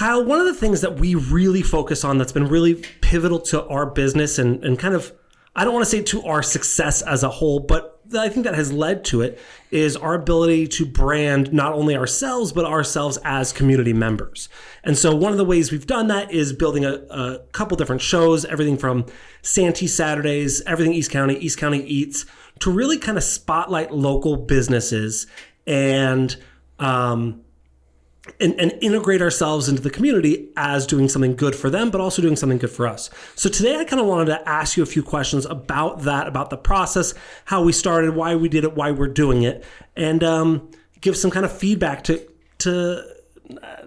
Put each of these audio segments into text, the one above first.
Kyle, one of the things that we really focus on that's been really pivotal to our business and kind of, I don't want to say to our success as a whole, but I think that has led to it, is our ability to brand not only ourselves, but ourselves as community members. And so one of the ways we've done that is building a couple different shows, everything from Santee Saturdays, everything East County Eats, to really kind of spotlight local businesses and integrate ourselves into the community as doing something good for them, but also doing something good for us. So today I kind of wanted to ask you a few questions about that, about the process, how we started, why we did it, why we're doing it, and give some kind of feedback to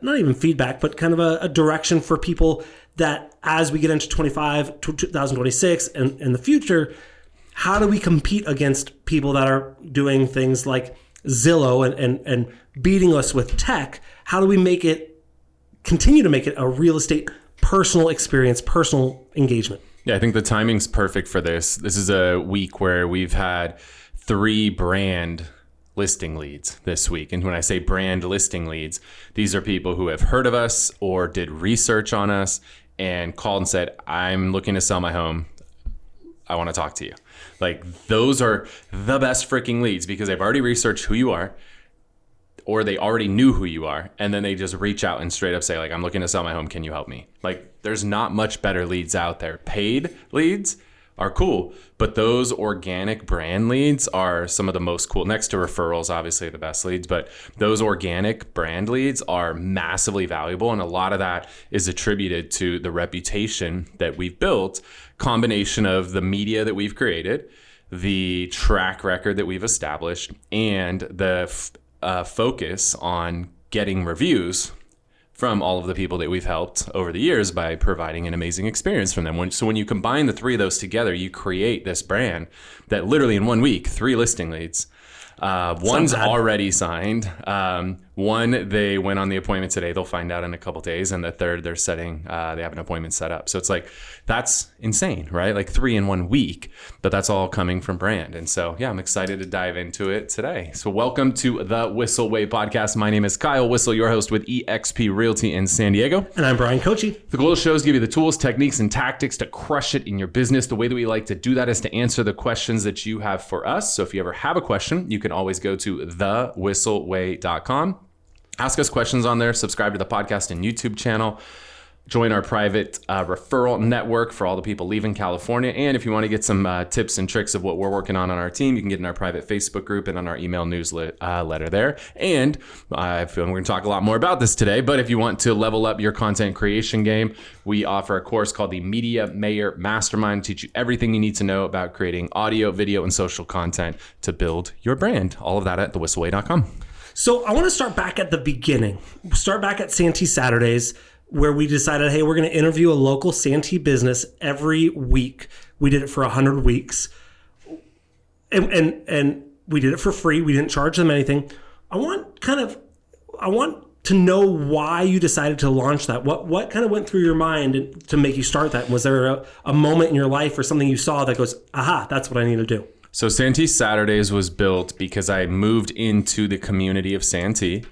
not even feedback, but kind of a direction for people that as we get into 2026 and in the future, how do we compete against people that are doing things like Zillow and beating us with tech? How do we continue to make it a real estate personal experience, personal engagement? Yeah, I think the timing's perfect for this. This is a week where we've had 3 brand listing leads this week. And when I say brand listing leads, these are people who have heard of us or did research on us and called and said, I'm looking to sell my home. I want to talk to you. Like, those are the best freaking leads because they've already researched who you are, or they already knew who you are, and then they just reach out and straight up say, like, I'm looking to sell my home. Can you help me? Like, there's not much better leads out there. Paid leads are cool, but those organic brand leads are some of the most cool. Next to referrals, obviously the best leads, but those organic brand leads are massively valuable, and a lot of that is attributed to the reputation that we've built, combination of the media that we've created, the track record that we've established, and the focus on getting reviews from all of the people that we've helped over the years by providing an amazing experience from them. So when you combine the 3 of those together, you create this brand that literally in 1 week, 3 listing leads. One's already signed. One, they went on the appointment today. They'll find out in a couple days. And the third, they have an appointment set up. So it's like, that's insane, right? Like 3 in 1 week, but that's all coming from brand. And so, yeah, I'm excited to dive into it today. So welcome to the Whissel Way podcast. My name is Kyle Whissel, your host with eXp Realty in San Diego. And I'm Bryan Koci. The goal of the show is to give you the tools, techniques, and tactics to crush it in your business. The way that we like to do that is to answer the questions that you have for us. So if you ever have a question, you can always go to thewhisselway.com. Ask us questions on there, subscribe to the podcast and YouTube channel, join our private referral network for all the people leaving California. And if you want to get some tips and tricks of what we're working on our team, you can get in our private Facebook group and on our email newsletter there. And I feel we're going to talk a lot more about this today, but if you want to level up your content creation game, we offer a course called the Media Mayor Mastermind to teach you everything you need to know about creating audio, video, and social content to build your brand. All of that at thewhisselway.com. So I want to start back at the beginning. Start back at Santee Saturdays, where we decided, hey, we're going to interview a local Santee business every week. We did it for 100 weeks. And we did it for free. We didn't charge them anything. I want to know why you decided to launch that. What kind of went through your mind to make you start that? Was there a moment in your life or something you saw that goes, aha, that's what I need to do? So Santee Saturdays was built because I moved into the community of Santee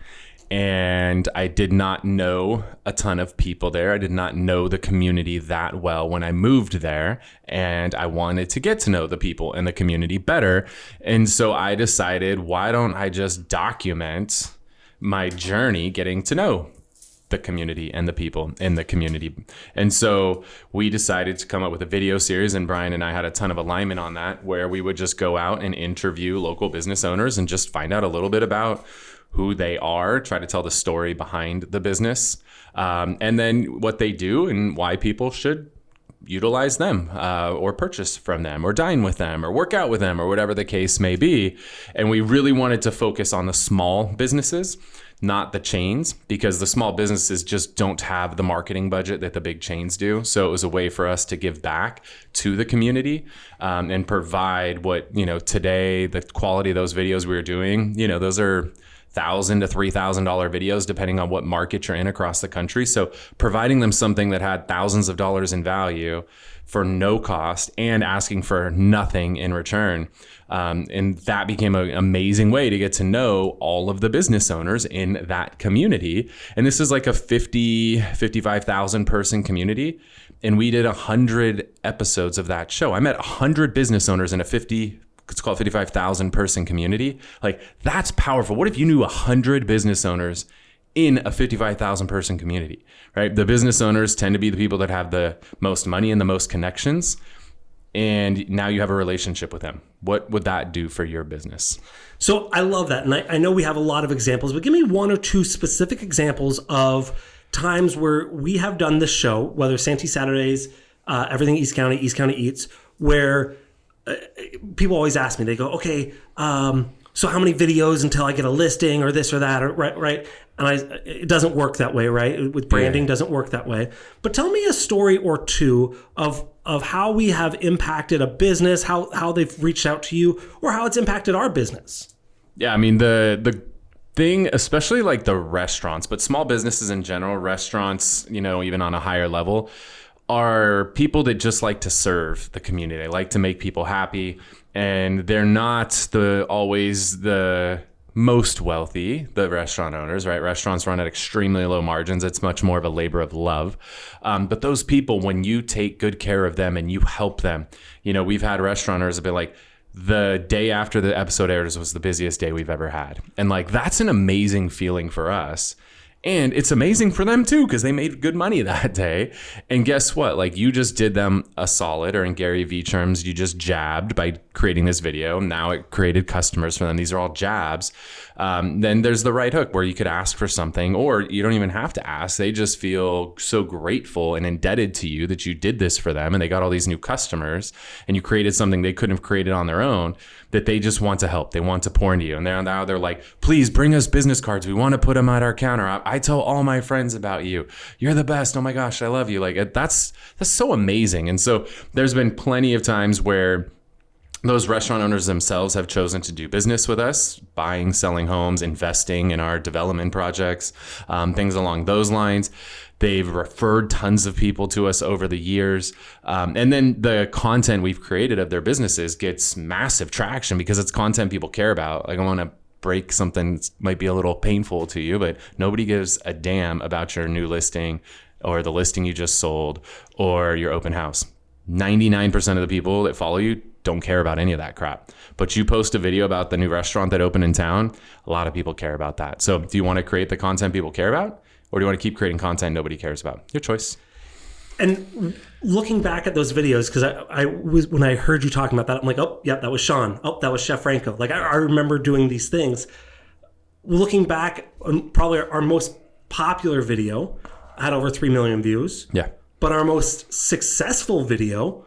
and I did not know a ton of people there. I did not know the community that well when I moved there, and I wanted to get to know the people in the community better. And so I decided, why don't I just document my journey getting to know the community and the people in the community. And so we decided to come up with a video series, and Bryan and I had a ton of alignment on that, where we would just go out and interview local business owners and just find out a little bit about who they are, try to tell the story behind the business, and then what they do and why people should utilize them or purchase from them or dine with them or work out with them or whatever the case may be. And we really wanted to focus on the small businesses, not the chains, because the small businesses just don't have the marketing budget that the big chains do. So it was a way for us to give back to the community and provide what, today, the quality of those videos we were doing, those are $1,000 to $3,000 videos, depending on what market you're in across the country. So providing them something that had thousands of dollars in value for no cost and asking for nothing in return. And that became an amazing way to get to know all of the business owners in that community. And this is like a 55,000 person community. And we did 100 episodes of that show. I met 100 business owners in a 55,000 person community. Like, that's powerful. What if you knew 100 business owners in a 55,000 person community, right? The business owners tend to be the people that have the most money and the most connections. And now you have a relationship with them. What would that do for your business? So I love that. And I know we have a lot of examples, but give me one or two specific examples of times where we have done this show, whether Santee Saturdays, Everything East County Eats, where people always ask me, they go, okay, so how many videos until I get a listing or this or that, or, right? And it doesn't work that way, right? With branding, doesn't work that way. But tell me a story or two of how we have impacted a business, how they've reached out to you, or how it's impacted our business. Yeah, I mean, the thing, especially like the restaurants, but small businesses in general, restaurants, even on a higher level, are people that just like to serve the community. They like to make people happy, and they're not always the most wealthy, the restaurant owners, right? Restaurants run at extremely low margins. It's much more of a labor of love. But those people, when you take good care of them and you help them, we've had restaurant owners be like, the day after the episode airs was the busiest day we've ever had. And like, that's an amazing feeling for us. And it's amazing for them too, because they made good money that day. And guess what? Like, you just did them a solid, or in Gary Vee terms, you just jabbed by creating this video. Now it created customers for them. These are all jabs. Then there's the right hook where you could ask for something, or you don't even have to ask. They just feel so grateful and indebted to you that you did this for them, and they got all these new customers, and you created something they couldn't have created on their own, that they just want to help. They want to pour into you. And now they're like, please bring us business cards. We want to put them at our counter. I tell all my friends about you. You're the best. Oh my gosh, I love you. Like, that's so amazing. And so there's been plenty of times where those restaurant owners themselves have chosen to do business with us, buying, selling homes, investing in our development projects, things along those lines. They've referred tons of people to us over the years. And then the content we've created of their businesses gets massive traction because it's content people care about. Like, I want to break something that might be a little painful to you, but nobody gives a damn about your new listing or the listing you just sold or your open house. 99% of the people that follow you don't care about any of that crap. But you post a video about the new restaurant that opened in town, a lot of people care about that. So do you want to create the content people care about? Or do you want to keep creating content nobody cares about? Your choice. And looking back at those videos, because I was, when I heard you talking about that, I'm like, oh, yeah, that was Sean. Oh, that was Chef Franco. Like, I remember doing these things. Looking back, probably our most popular video had over 3 million views. Yeah. But our most successful video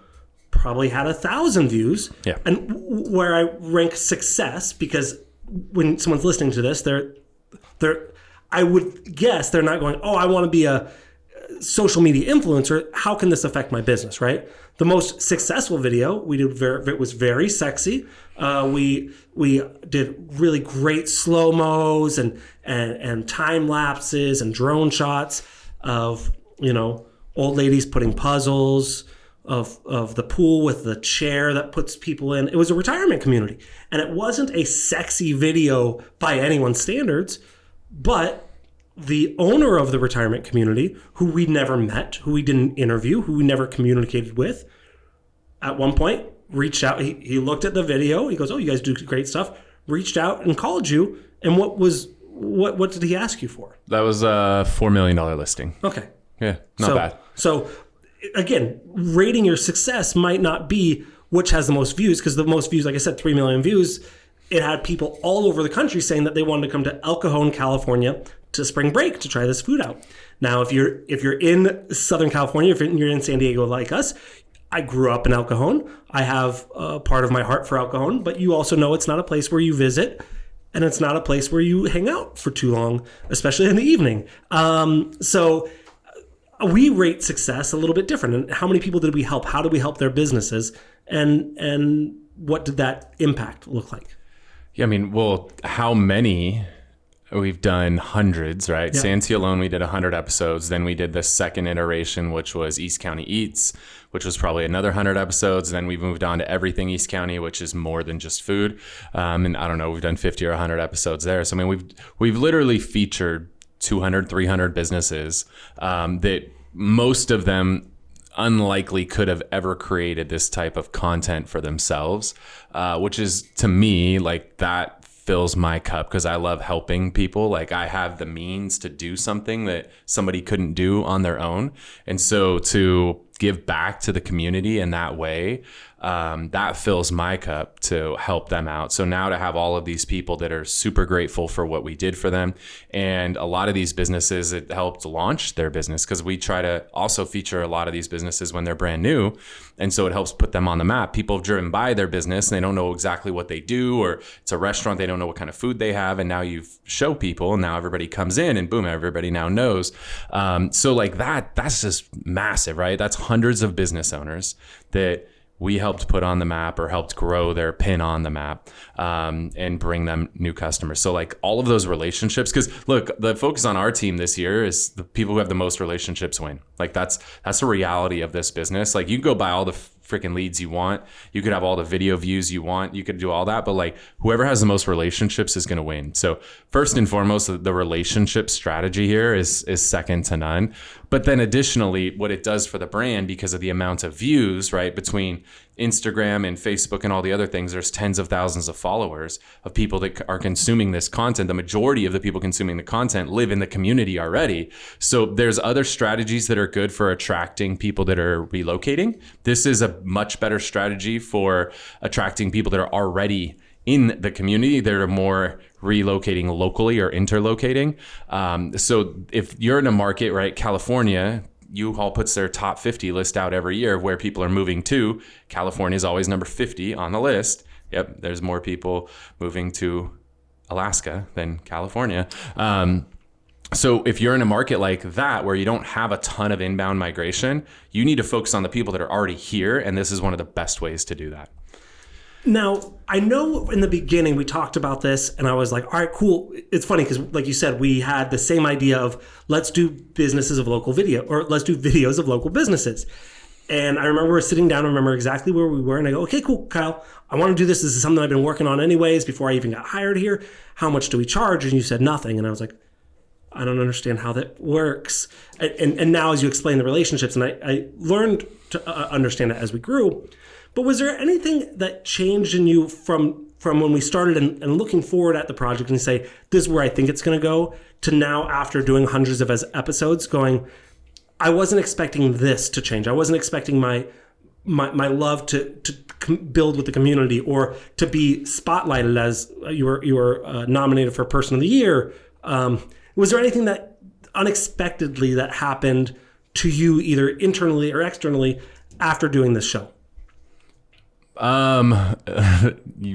probably had 1,000 views. Yeah. And where I rank success, because when someone's listening to this, I would guess they're not going, oh, I want to be a social media influencer. How can this affect my business, right? The most successful video we did, it was very sexy. We did really great slow-mos and time lapses and drone shots of, old ladies putting puzzles, of the pool with the chair that puts people in. It was a retirement community. And it wasn't a sexy video by anyone's standards, but the owner of the retirement community, who we never met, who we didn't interview, who we never communicated with, at one point reached out. He looked at the video. He goes, oh, you guys do great stuff. Reached out and called you. And what did he ask you for? That was a $4 million listing. Okay. Yeah, not bad. So again, rating your success might not be which has the most views, because the most views, like I said, 3 million views, it had people all over the country saying that they wanted to come to El Cajon, California to spring break to try this food out. Now, if you're in Southern California, if you're in San Diego like us, I grew up in El Cajon. I have part of my heart for El Cajon, but you also know it's not a place where you visit, and it's not a place where you hang out for too long, especially in the evening. So we rate success a little bit different. And how many people did we help? How did we help their businesses? And what did that impact look like? Yeah, I mean, well, how many we've done hundreds, right? Yeah. Santee alone, we did 100 episodes. Then we did the second iteration, which was East County Eats, which was probably another 100 episodes. Then we moved on to Everything East County, which is more than just food. And I don't know, we've done 50 or 100 episodes there. So, I mean, we've literally featured 200, 300 businesses that most of them unlikely could have ever created this type of content for themselves, which is, to me, like, that fills my cup because I love helping people. Like, I have the means to do something that somebody couldn't do on their own. And so to give back to the community in that way, that fills my cup to help them out. So now to have all of these people that are super grateful for what we did for them, and a lot of these businesses, it helped launch their business because we try to also feature a lot of these businesses when they're brand new. And so it helps put them on the map. People have driven by their business and they don't know exactly what they do, or it's a restaurant, they don't know what kind of food they have. And now you show people, and now everybody comes in and boom, everybody now knows. So like that's just massive, right? That's hundreds of business owners that we helped put on the map or helped grow their pin on the map, and bring them new customers. So like all of those relationships, because look, the focus on our team this year is the people who have the most relationships win. Like that's the reality of this business. Like you can go buy all the freaking leads you want. You could have all the video views you want. You could do all that, but like whoever has the most relationships is going to win. So first and foremost, the relationship strategy here is second to none. But then additionally, what it does for the brand, because of the amount of views, right, between Instagram and Facebook and all the other things, there's tens of thousands of followers of people that are consuming this content. The majority of the people consuming the content live in the community already. So there's other strategies that are good for attracting people that are relocating. This is a much better strategy for attracting people that are already in the community that are more relocating locally or interlocating. So if you're in a market, right, California, U-Haul puts their top 50 list out every year of where people are moving to. California is always number 50 on the list. Yep, there's more people moving to Alaska than California. So if you're in a market like that where you don't have a ton of inbound migration, you need to focus on the people that are already here, and this is one of the best ways to do that. Now, I know in the beginning we talked about this and I was like, all right, cool. It's funny because like you said, we had the same idea of let's do businesses of local video, or let's do videos of local businesses. And I remember sitting down, I remember exactly where we were, and I go, okay, cool, Kyle, I want to do this. This is something I've been working on anyways before I even got hired here. How much do we charge? And you said nothing. And I was like, I don't understand how that works. And now as you explain the relationships, and I learned to understand it as we grew. But was there anything that changed in you from when we started and looking forward at the project and say, this is where I think it's going to go, to now after doing hundreds of episodes going, I wasn't expecting this to change. I wasn't expecting my love to build with the community, or to be spotlighted as you were nominated for Person of the Year. Was there anything that unexpectedly that happened to you, either internally or externally, after doing this show?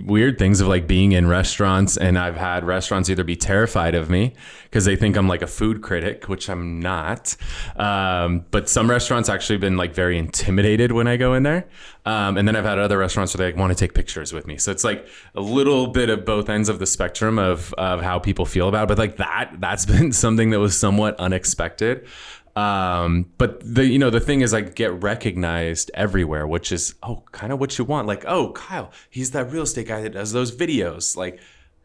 Weird things of like being in restaurants, and I've had restaurants either be terrified of me because they think I'm like a food critic, which I'm not. But some restaurants actually been like very intimidated when I go in there. And then I've had other restaurants where they want to take pictures with me. So it's like a little bit of both ends of the spectrum of how people feel about it. But like that's been something that was somewhat unexpected. But the thing is, I get recognized everywhere, which is, kind of what you want. Like, Kyle, he's that real estate guy that does those videos, like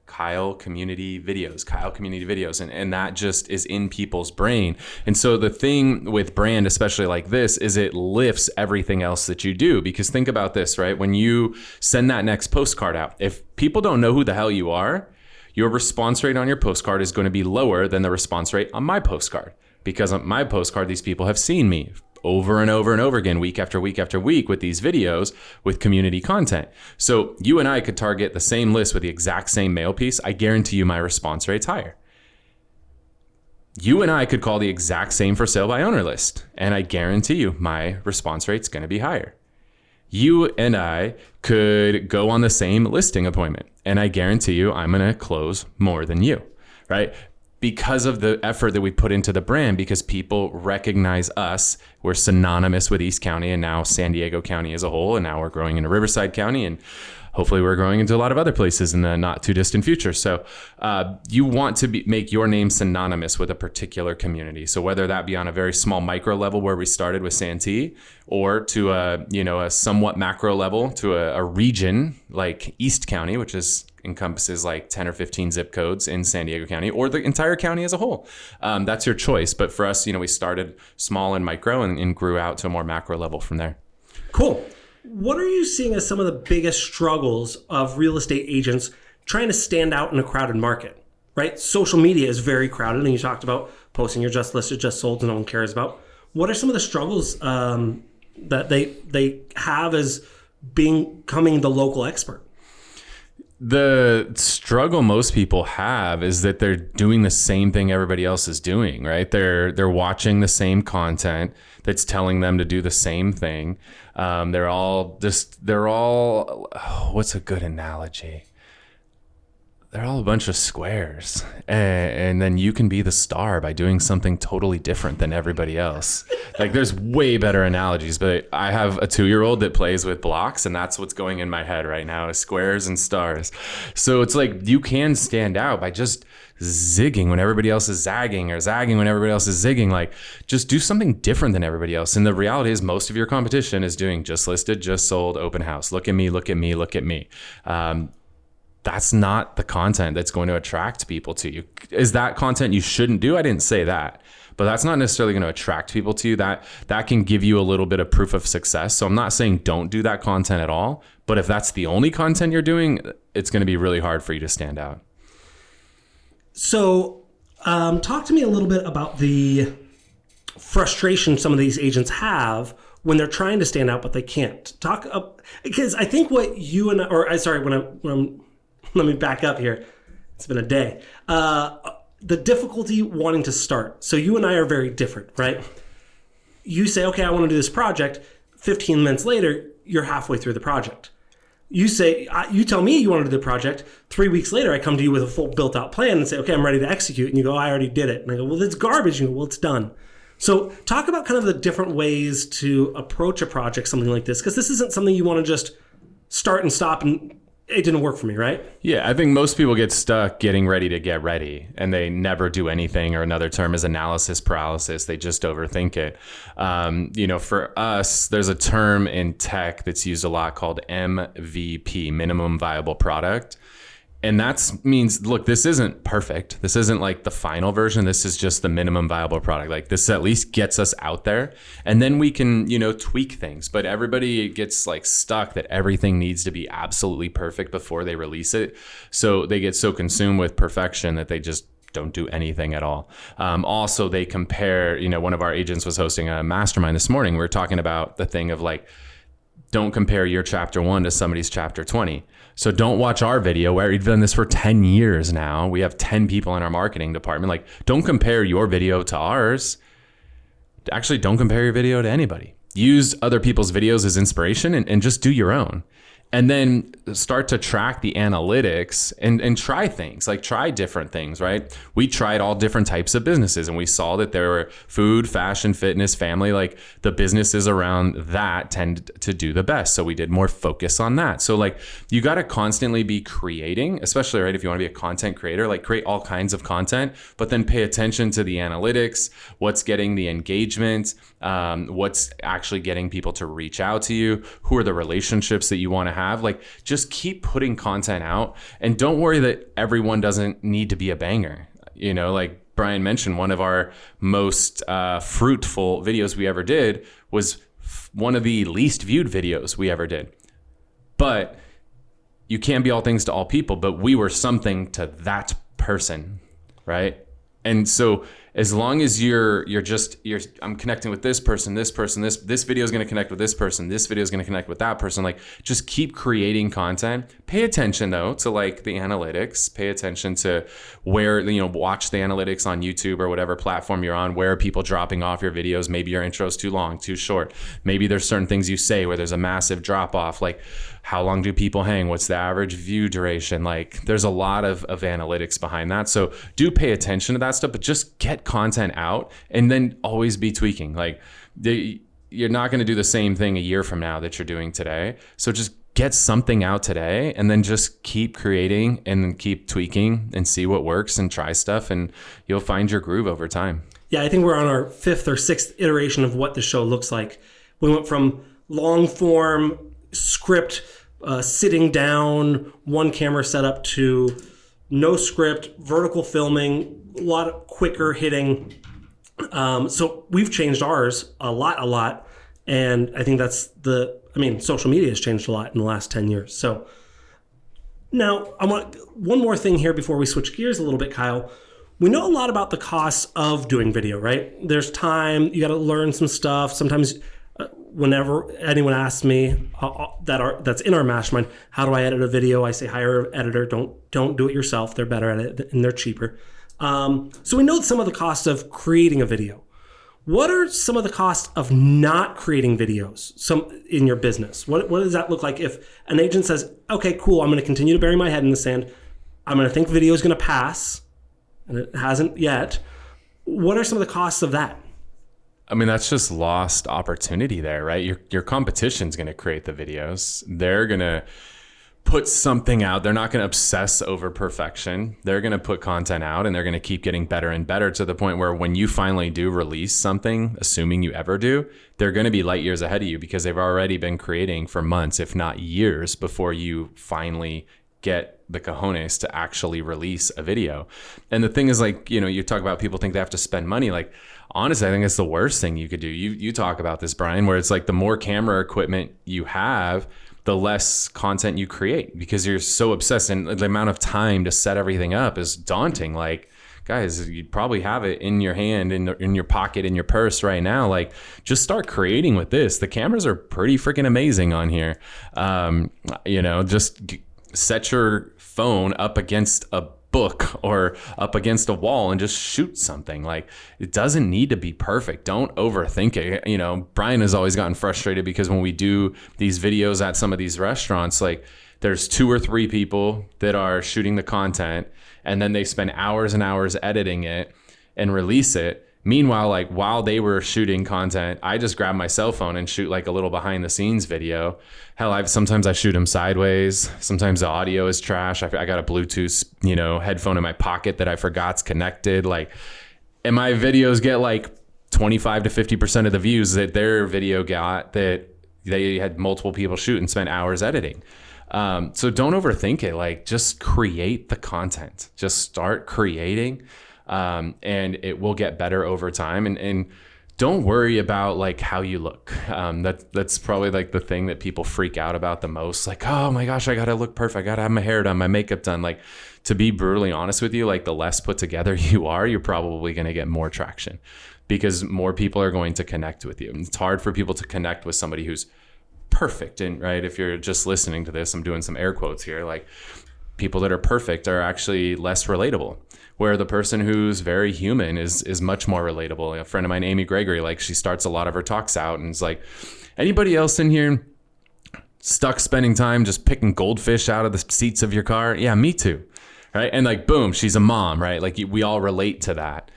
Kyle community videos. And that just is in people's brain. And so the thing with brand, especially like this, is it lifts everything else that you do. Because think about this, right? When you send that next postcard out, if people don't know who the hell you are, your response rate on your postcard is going to be lower than the response rate on my postcard. Because on my postcard, these people have seen me over and over and over again, week after week after week, with these videos, with community content. So you and I could target the same list with the exact same mail piece. I guarantee you my response rate's higher. You and I could call the exact same for sale by owner list, and I guarantee you my response rate's going to be higher. You and I could go on the same listing appointment, and I guarantee you I'm going to close more than you, right? Because of the effort that we put into the brand, because people recognize us. We're synonymous with East County and now San Diego County as a whole, and now we're growing into Riverside County. And hopefully we're growing into a lot of other places in the not too distant future. So you want to make your name synonymous with a particular community. So whether that be on a very small micro level where we started with Santee, or to a somewhat macro level to a region like East County, which encompasses like 10 or 15 zip codes in San Diego County, or the entire county as a whole. That's your choice. But for us, we started small and micro and grew out to a more macro level from there. Cool. What are you seeing as some of the biggest struggles of real estate agents trying to stand out in a crowded market, right? Social media is very crowded, and you talked about posting your just listed, just sold, no one cares about. What are some of the struggles that they have as becoming the local expert? The struggle most people have is that they're doing the same thing everybody else is doing, right? They're watching the same content that's telling them to do the same thing. They're all, what's a good analogy? They're all a bunch of squares, and then you can be the star by doing something totally different than everybody else. Like, there's way better analogies, but I have a 2-year-old that plays with blocks, and that's what's going in my head right now is squares and stars. So it's like you can stand out by just zigging when everybody else is zagging, or zagging when everybody else is zigging. Like, just do something different than everybody else. And the reality is most of your competition is doing just listed, just sold, open house. Look at me, look at me, look at me. That's not the content that's going to attract people to you. Is that content you shouldn't do? I didn't say that, but that's not necessarily going to attract people to you. That can give you a little bit of proof of success. So I'm not saying don't do that content at all, but if that's the only content you're doing, it's going to be really hard for you to stand out. So talk to me a little bit about the frustration some of these agents have when they're trying to stand out, but they can't. Because I think what you and let me back up here. It's been a day. The difficulty wanting to start. So you and I are very different, right? You say, okay, I want to do this project. 15 minutes later, you're halfway through the project. You tell me you want to do the project. 3 weeks later, I come to you with a full built out plan and say, okay, I'm ready to execute. And you go, I already did it. And I go, well, it's garbage. And you go, well, it's done. So talk about kind of the different ways to approach a project, something like this, because this isn't something you want to just start and stop and it didn't work for me, right? Yeah, I think most people get stuck getting ready to get ready, and they never do anything, or another term is analysis paralysis. They just overthink it. For us, there's a term in tech that's used a lot called MVP, minimum viable product. And that means, look, this isn't perfect. This isn't like the final version. This is just the minimum viable product. Like, this at least gets us out there, and then we can, tweak things. But everybody gets like stuck that everything needs to be absolutely perfect before they release it. So they get so consumed with perfection that they just don't do anything at all. Also, they compare, one of our agents was hosting a mastermind this morning. We were talking about the thing of like, don't compare your chapter 1 to somebody's chapter 20. So don't watch our video where we've done this for 10 years now. We have 10 people in our marketing department. Like, don't compare your video to ours. Actually, don't compare your video to anybody. Use other people's videos as inspiration and just do your own. And then start to track the analytics and try things, like try different things, right? We tried all different types of businesses, and we saw that there were food, fashion, fitness, family, like the businesses around that tend to do the best. So we did more focus on that. So like, you got to constantly be creating, especially, right, if you want to be a content creator, like create all kinds of content, but then pay attention to the analytics, what's getting the engagement, what's actually getting people to reach out to you, who are the relationships that you want to have. Like, just keep putting content out, and don't worry that everyone doesn't need to be a banger. Like Brian mentioned, one of our most fruitful videos we ever did was one of the least viewed videos we ever did. But you can't be all things to all people, but we were something to that person, right? And so as long as I'm connecting with this person, this video is going to connect with this person, this video is going to connect with that person. Like, just keep creating content. Pay attention though to like the analytics. Pay attention to where, watch the analytics on YouTube or whatever platform you're on. Where are people dropping off your videos? Maybe your intro is too long, too short. Maybe there's certain things you say where there's a massive drop off. Like, how long do people hang? What's the average view duration? Like, there's a lot of analytics behind that. So do pay attention to that stuff, but just get content out and then always be tweaking. Like, you're not going to do the same thing a year from now that you're doing today. So just get something out today and then just keep creating and then keep tweaking and see what works and try stuff, and you'll find your groove over time. Yeah, I think we're on our 5th or 6th iteration of what the show looks like. We went from long form script, sitting down, one camera setup, to no script, vertical filming, a lot of quicker hitting. So we've changed ours a lot. And I think that's social media has changed a lot in the last 10 years. So now I want one more thing here before we switch gears a little bit, Kyle. We know a lot about the costs of doing video, right? There's time, you got to learn some stuff. Sometimes whenever anyone asks me that's in our mastermind, how do I edit a video? I say, hire an editor. Don't do it yourself. They're better at it and they're cheaper. So we know some of the cost of creating a video. What are some of the costs of not creating videos in your business? What does that look like if an agent says, okay, cool, I'm going to continue to bury my head in the sand. I'm going to think video is going to pass, and it hasn't yet. What are some of the costs of that? I mean, that's just lost opportunity there, right? Your competition's going to create the videos. They're going to put something out. They're not going to obsess over perfection. They're going to put content out, and they're going to keep getting better and better to the point where when you finally do release something, assuming you ever do, they're going to be light years ahead of you because they've already been creating for months, if not years, before you finally get the cojones to actually release a video. And the thing is, like, you talk about people think they have to spend money. Like, honestly, I think it's the worst thing you could do. You talk about this, Brian, where it's like the more camera equipment you have, the less content you create because you're so obsessed, and the amount of time to set everything up is daunting. Like, guys, you probably have it in your hand, in your pocket, in your purse right now. Like, just start creating with this. The cameras are pretty freaking amazing on here. Just set your phone up against a book or up against a wall and just shoot something. Like, it doesn't need to be perfect. Don't overthink it. Brian has always gotten frustrated because when we do these videos at some of these restaurants, like, there's 2 or 3 people that are shooting the content, and then they spend hours and hours editing it and release it. Meanwhile, like, while they were shooting content, I just grab my cell phone and shoot like a little behind the scenes video. Hell, sometimes I shoot them sideways. Sometimes the audio is trash. I got a Bluetooth, headphone in my pocket that I forgot's connected. Like, and my videos get like 25 to 50% of the views that their video got that they had multiple people shoot and spent hours editing. So don't overthink it. Like, just create the content. Just start creating. And it will get better over time, and don't worry about like how you look. That's probably like the thing that people freak out about the most. Like, oh my gosh, I gotta look perfect. I gotta have my hair done, my makeup done. Like, to be brutally honest with you, like, the less put together you are, you're probably going to get more traction because more people are going to connect with you. And it's hard for people to connect with somebody who's perfect. And right, if you're just listening to this, I'm doing some air quotes here. Like, people that are perfect are actually less relatable, where the person who's very human is much more relatable. A friend of mine, Amy Gregory, like, she starts a lot of her talks out and is like, anybody else in here stuck spending time just picking goldfish out of the seats of your car? Yeah, me too. Right. And like, boom, she's a mom, right? Like, we all relate to that.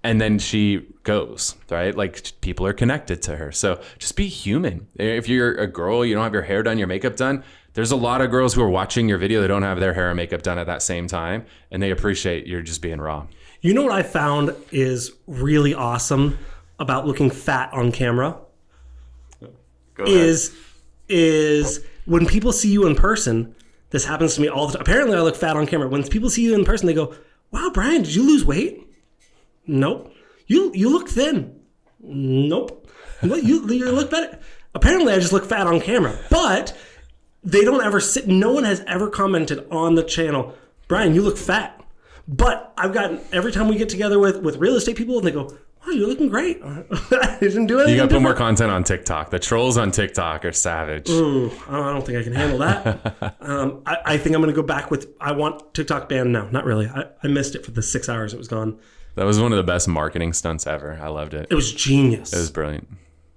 And then she goes, right? Like, people are connected to her. So just be human. If you're a girl, you don't have your hair done, your makeup done, there's a lot of girls who are watching your video that don't have their hair and makeup done at that same time, and they appreciate you're just being raw. You know what I found is really awesome about looking fat on camera? Is when people see you in person, this happens to me all the time. Apparently I look fat on camera. When people see you in person, they go, wow, Brian, did you lose weight? Nope. You look thin. Nope. You look better. Apparently I just look fat on camera, but they don't ever sit. No one has ever commented on the channel, Brian, you look fat. But I've gotten, every time we get together with real estate people, and they go, wow, you're looking great. I didn't do anything. You got to put more content on TikTok. The trolls on TikTok are savage. Ooh, I don't think I can handle that. I think I'm going to go back with, I want TikTok banned now. Not really. I missed it for the 6 hours it was gone. That was one of the best marketing stunts ever. I loved it. It was genius. It was brilliant.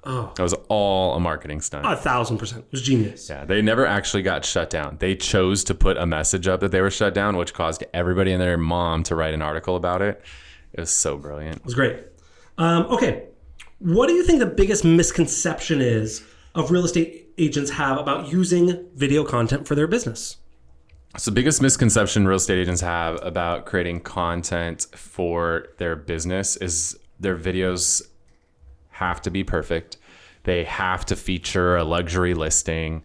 Oh, that was all a marketing stunt. 1,000%. It was genius. Yeah, they never actually got shut down. They chose to put a message up that they were shut down, which caused everybody and their mom to write an article about it. It was so brilliant. It was great. Okay, what do you think the biggest misconception is of real estate agents have about using video content for their business? So the biggest misconception real estate agents have about creating content for their business is their videos have to be perfect. They have to feature a luxury listing.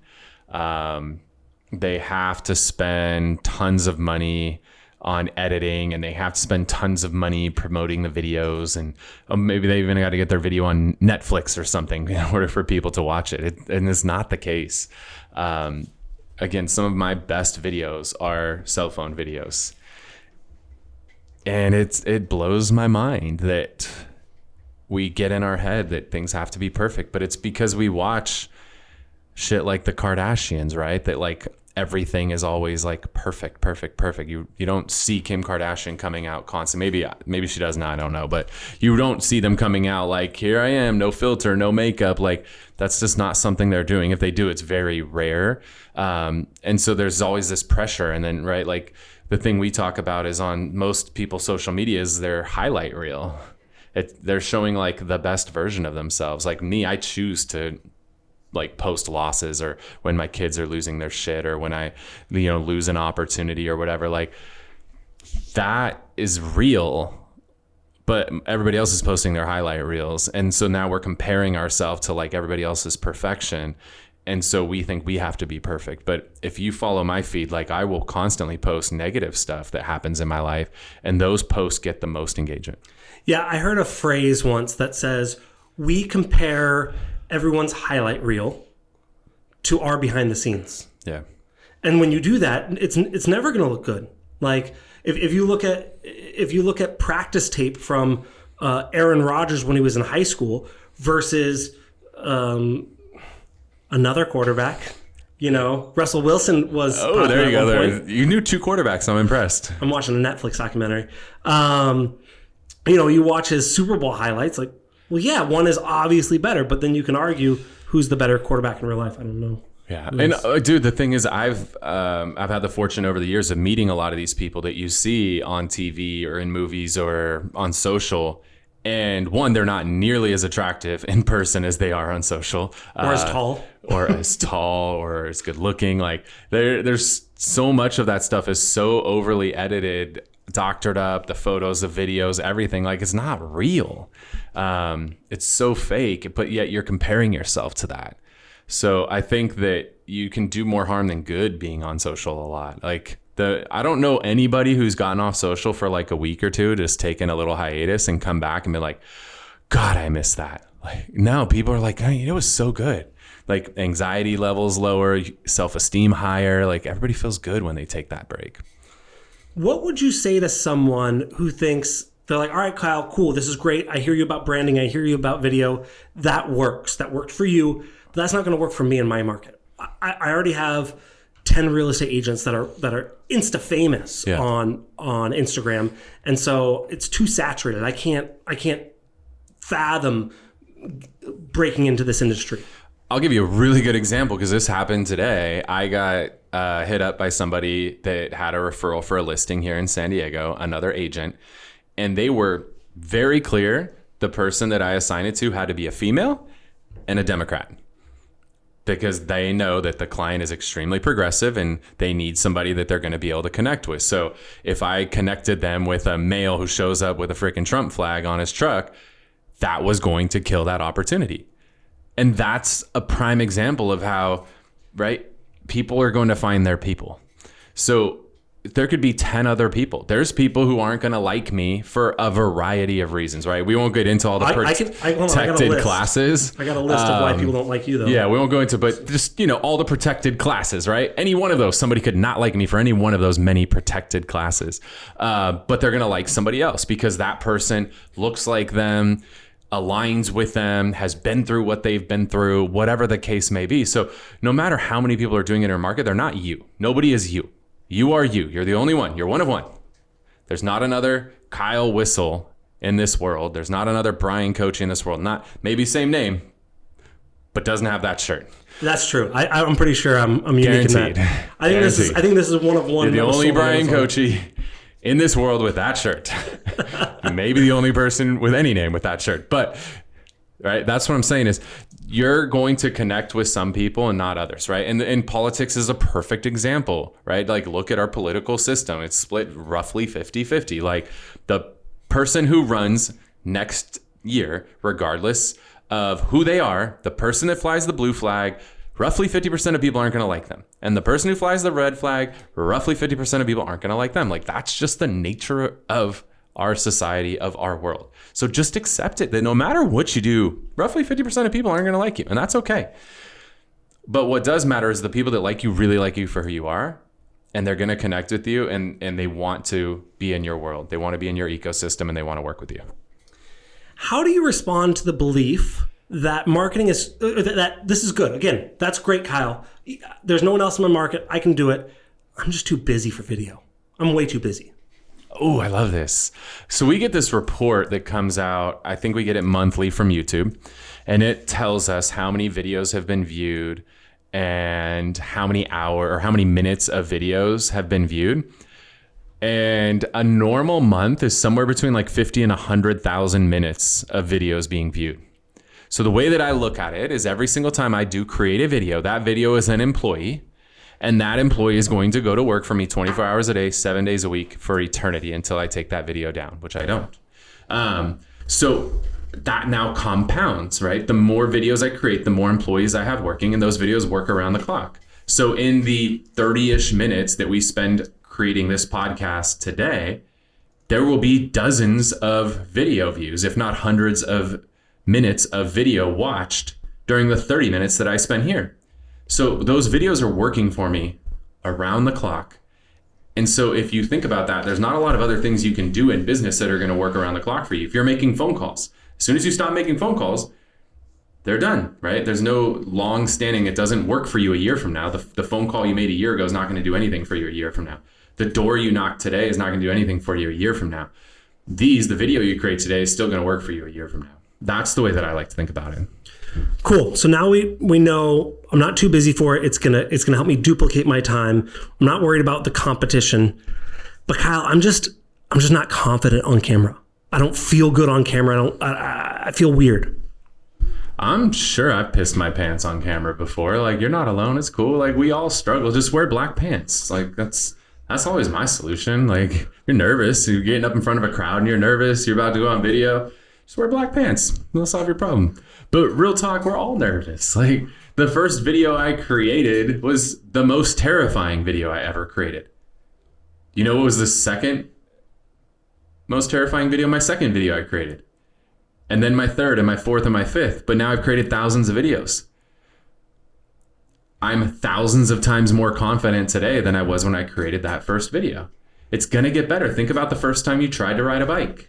They have to spend tons of money on editing, and they have to spend tons of money promoting the videos, and maybe they even got to get their video on Netflix or something in order for people to watch it. And it's not the case. Again, some of my best videos are cell phone videos, and it blows my mind that we get in our head that things have to be perfect, but it's because we watch shit like the Kardashians, right? That like everything is always like perfect. You don't see Kim Kardashian coming out constantly. Maybe she does now, I don't know, but you don't see them coming out like, here I am, no filter, no makeup. Like that's just not something they're doing. If they do, it's very rare. And so there's always this pressure. And then, right, like the thing we talk about is on most people's social media is their highlight reel. They're showing like the best version of themselves. Like me, I choose to like post losses, or when my kids are losing their shit, or when I, lose an opportunity or whatever. Like that is real, but everybody else is posting their highlight reels. And so now we're comparing ourselves to like everybody else's perfection. And so we think we have to be perfect. But if you follow my feed, like I will constantly post negative stuff that happens in my life, and those posts get the most engagement. Yeah, I heard a phrase once that says, we compare everyone's highlight reel to our behind the scenes. Yeah. And when you do that, it's never going to look good. Like if you look at practice tape from Aaron Rodgers when he was in high school versus another quarterback, Russell Wilson was. Oh, there you go. You knew two quarterbacks. I'm impressed. I'm watching a Netflix documentary. You watch his Super Bowl highlights, like, well, yeah, one is obviously better, but then you can argue who's the better quarterback in real life. I don't know. Yeah, and dude, the thing is, I've had the fortune over the years of meeting a lot of these people that you see on TV or in movies or on social. And one, they're not nearly as attractive in person as they are on social, or as tall, or as good looking. Like there's so much of that stuff is so overly edited, doctored up, the photos, the videos, everything. Like it's not real. It's so fake, but yet you're comparing yourself to that. So I think that you can do more harm than good being on social a lot. Like I don't know anybody who's gotten off social for like a week or two, just taken a little hiatus and come back and be like, God, I miss that. Like no, people are like, hey, it was so good. Like anxiety levels lower, self-esteem higher. Like everybody feels good when they take that break. What would you say to someone who thinks, they're like, all right, Kyle, cool. This is great. I hear you about branding. I hear you about video. That works. That worked for you. But that's not going to work for me in my market. I already have 10 real estate agents that are Insta famous on Instagram. And so it's too saturated. I can't fathom breaking into this industry. I'll give you a really good example because this happened today. I got hit up by somebody that had a referral for a listing here in San Diego, another agent. And they were very clear the person that I assigned it to had to be a female and a Democrat, because they know that the client is extremely progressive and they need somebody that they're going to be able to connect with. So if I connected them with a male who shows up with a freaking Trump flag on his truck, that was going to kill that opportunity. And that's a prime example of how, right, people are going to find their people. So there could be 10 other people. There's people who aren't going to like me for a variety of reasons, right? We won't get into all the protected classes. I got a list of why people don't like you, though. Yeah, we won't go into, but just, all the protected classes, right? Any one of those, somebody could not like me for any one of those many protected classes. But they're going to like somebody else because that person looks like them, aligns with them, has been through what they've been through, whatever the case may be. So no matter how many people are doing it in our market, they're not you. Nobody is you. You are you. You're the only one. You're one of one. There's not another Kyle Whissel in this world. There's not another Bryan Koci in this world. Not maybe same name, but doesn't have that shirt. That's true. I'm pretty sure I'm unique in that. I think this is one of one. You're the only Bryan Koci in this world with that shirt. Maybe the only person with any name with that shirt. But right? That's what I'm saying is you're going to connect with some people and not others, right? And politics is a perfect example, right? Like look at our political system. It's split roughly 50-50. Like the person who runs next year, regardless of who they are, the person that flies the blue flag, roughly 50% of people aren't going to like them. And the person who flies the red flag, roughly 50% of people aren't going to like them. Like that's just the nature of our society, of our world. So just accept it that no matter what you do, roughly 50% of people aren't going to like you. And that's okay. But what does matter is the people that like you really like you for who you are. And they're going to connect with you and they want to be in your world. They want to be in your ecosystem and they want to work with you. How do you respond to the belief that marketing is, that this is good? Again, that's great, Kyle. There's no one else in my market. I can do it. I'm just too busy for video. I'm way too busy. Oh, I love this. So we get this report that comes out, I think we get it monthly from YouTube, and it tells us how many videos have been viewed and how many minutes of videos have been viewed. And a normal month is somewhere between like 50 and 100,000 minutes of videos being viewed. So the way that I look at it is every single time I do create a video, that video is an employee. And that employee is going to go to work for me 24 hours a day, 7 days a week for eternity until I take that video down, which I don't. So that now compounds, right? The more videos I create, the more employees I have working, and those videos work around the clock. So in the 30-ish minutes that we spend creating this podcast today, there will be dozens of video views, if not hundreds of minutes of video watched during the 30 minutes that I spent here. So those videos are working for me around the clock. And so if you think about that, there's not a lot of other things you can do in business that are going to work around the clock for you. If you're making phone calls, as soon as you stop making phone calls, they're done, right? There's no long standing. It doesn't work for you a year from now. The phone call you made a year ago is not going to do anything for you a year from now. The door you knocked today is not going to do anything for you a year from now. The video you create today is still going to work for you a year from now. That's the way that I like to think about it. Cool. So now we know I'm not too busy for it. It's gonna help me duplicate my time. I'm not worried about the competition. But Kyle, I'm just not confident on camera. I don't feel good on camera. I feel weird. I'm sure I've pissed my pants on camera before. Like, you're not alone. It's cool. Like, we all struggle. Just wear black pants. Like, that's always my solution. Like, you're nervous. You're getting up in front of a crowd and you're nervous. You're about to go on video. Just wear black pants. It'll solve your problem. But real talk, we're all nervous. Like, the first video I created was the most terrifying video I ever created. You know what was the second most terrifying video? My second video I created. And then my third and my fourth and my fifth. But now I've created thousands of videos. I'm thousands of times more confident today than I was when I created that first video. It's going to get better. Think about the first time you tried to ride a bike.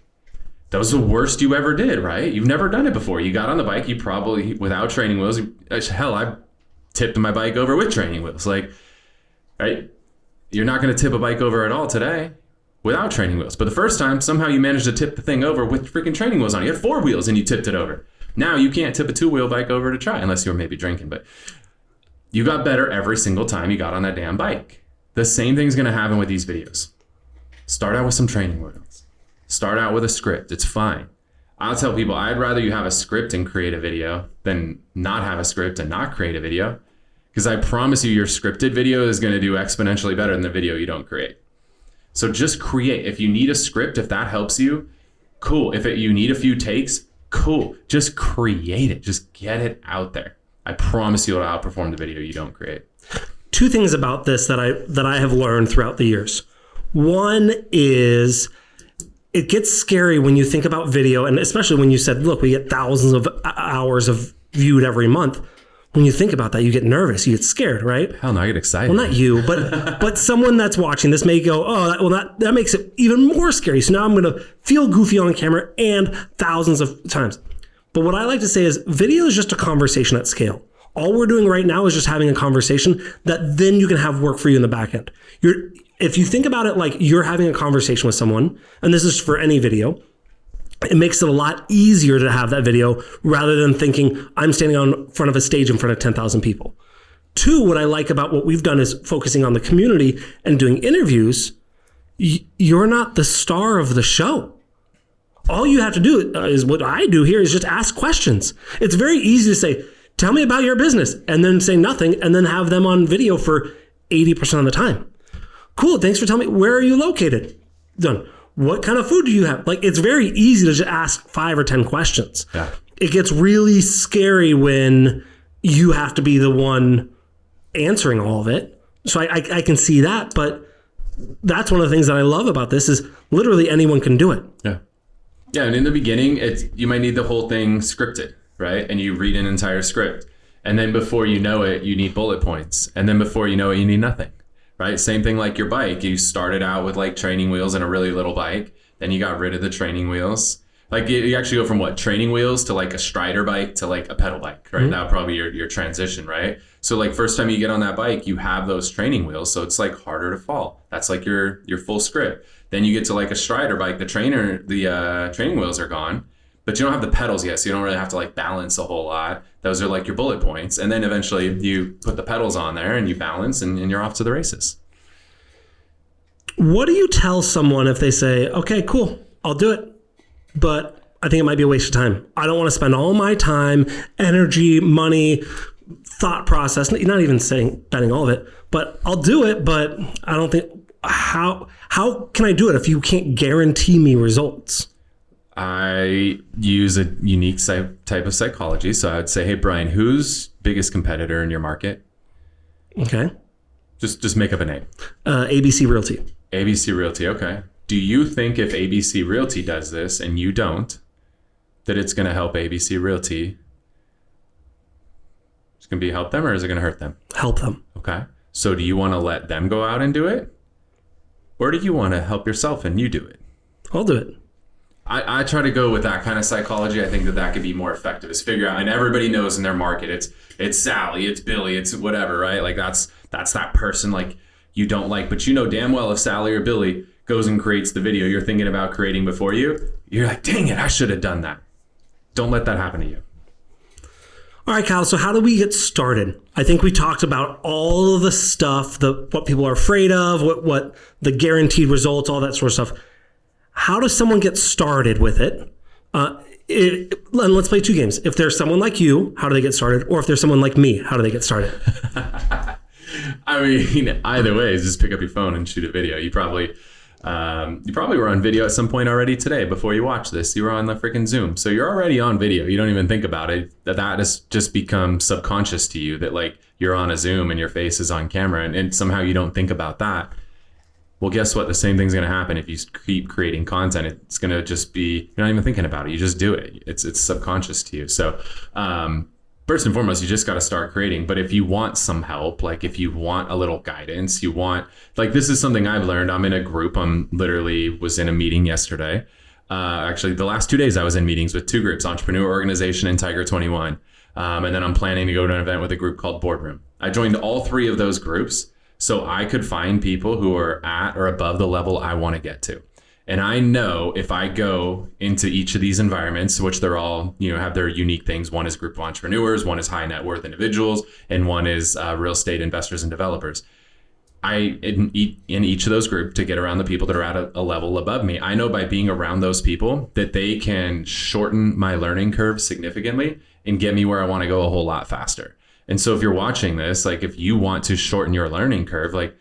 That was the worst you ever did, right? You've never done it before. You got on the bike, you probably, without training wheels, hell, I tipped my bike over with training wheels. Like, right? You're not going to tip a bike over at all today without training wheels. But the first time, somehow you managed to tip the thing over with freaking training wheels on. You had 4 wheels and you tipped it over. Now you can't tip a 2-wheel bike over to try, unless you were maybe drinking. But you got better every single time you got on that damn bike. The same thing's going to happen with these videos. Start out with some training wheels. Start out with a script. It's fine. I'll tell people I'd rather you have a script and create a video than not have a script and not create a video. Because I promise you your scripted video is going to do exponentially better than the video you don't create. So just create. If you need a script, if that helps you, cool. If you need a few takes, cool. Just create it. Just get it out there. I promise you it'll outperform the video you don't create. 2 things about this that I have learned throughout the years. One is, it gets scary when you think about video, and especially when you said, look, we get thousands of hours of viewed every month. When you think about that, you get nervous, you get scared, right? Hell no, I get excited. Well, not you, but someone that's watching this may go, oh, that makes it even more scary. So now I'm going to feel goofy on camera and thousands of times. But what I like to say is video is just a conversation at scale. All we're doing right now is just having a conversation that then you can have work for you in the back end. If you think about it like you're having a conversation with someone, and this is for any video, it makes it a lot easier to have that video rather than thinking I'm standing on front of a stage in front of 10,000 people. 2, what I like about what we've done is focusing on the community and doing interviews. You're not the star of the show. all you have to do is what I do here is just ask questions. It's very easy to say, tell me about your business, and then say nothing, and then have them on video for 80% of the time. Cool, thanks for telling me. Where are you located? Done. What kind of food do you have? Like, it's very easy to just ask 5 or 10 questions. Yeah. It gets really scary when you have to be the one answering all of it. So I can see that, but that's one of the things that I love about this is literally anyone can do it. Yeah. Yeah, and in the beginning, you might need the whole thing scripted, right? And you read an entire script. And then before you know it, you need bullet points. And then before you know it, you need nothing, right? Same thing like your bike. You started out with like training wheels and a really little bike. Then you got rid of the training wheels. Like you actually go from what, training wheels to like a strider bike to like a pedal bike, right? That would probably your transition, right? So like first time you get on that bike, you have those training wheels. So it's like harder to fall. That's like your full script. Then you get to like a strider bike, the training wheels are gone, but you don't have the pedals yet. So you don't really have to like balance a whole lot. Those are like your bullet points. And then eventually you put the pedals on there and you balance and you're off to the races. What do you tell someone if they say, okay, cool, I'll do it, but I think it might be a waste of time. I don't want to spend all my time, energy, money, thought process, not even spending all of it, but I'll do it, but I don't think, how can I do it if you can't guarantee me results? I use a unique type of psychology. So I would say, hey, Brian, who's biggest competitor in your market? Okay. Just make up a name. ABC Realty. ABC Realty, okay. Do you think if ABC Realty does this and you don't, that it's going to help ABC Realty? It's going to help them, or is it going to hurt them? Help them. Okay. So do you want to let them go out and do it? Or do you want to help yourself and you do it? I'll do it. I try to go with that kind of psychology. I think that could be more effective, is figure out, and everybody knows in their market, it's Sally, it's Billy, it's whatever, right? Like that's that person like you don't like, but you know damn well if Sally or Billy goes and creates the video you're thinking about creating before you're like, dang it, I should have done that. Don't let that happen to you. All right, Kyle, so how do we get started? I think we talked about all of the stuff, what people are afraid of, what the guaranteed results, all that sort of stuff. How does someone get started with it? And let's play 2 games. If there's someone like you, how do they get started? Or if there's someone like me, how do they get started? I mean, either way, is just pick up your phone and shoot a video. You probably were on video at some point already today before you watch this. You were on the freaking Zoom. So you're already on video. You don't even think about it. That has just become subconscious to you that like you're on a Zoom and your face is on camera and somehow you don't think about that. Well, guess what? The same thing's going to happen if you keep creating content. It's going to just be, you're not even thinking about it. You just do it. It's subconscious to you. So first and foremost, you just got to start creating. But if you want some help, like if you want a little guidance, you want, like this is something I've learned. I'm in a group. Was in a meeting yesterday. Actually, the last 2 days I was in meetings with 2 groups, Entrepreneur Organization and Tiger 21. And then I'm planning to go to an event with a group called Boardroom. I joined all 3 of those groups so I could find people who are at or above the level I want to get to. And I know if I go into each of these environments, which they're all, have their unique things. One is group of entrepreneurs, one is high net worth individuals, and one is real estate investors and developers. In each of those groups, to get around the people that are at a level above me, I know by being around those people that they can shorten my learning curve significantly and get me where I want to go a whole lot faster. And so if you're watching this, like if you want to shorten your learning curve, like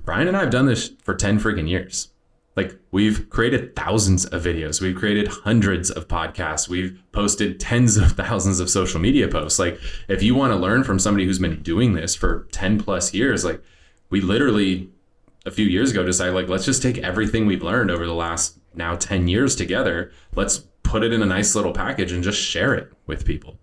Brian and I have done this for 10 freaking years. Like we've created thousands of videos. We've created hundreds of podcasts. We've posted tens of thousands of social media posts. Like if you want to learn from somebody who's been doing this for 10 plus years, like we literally a few years ago decided like, let's just take everything we've learned over the last now 10 years together. Let's put it in a nice little package and just share it with people.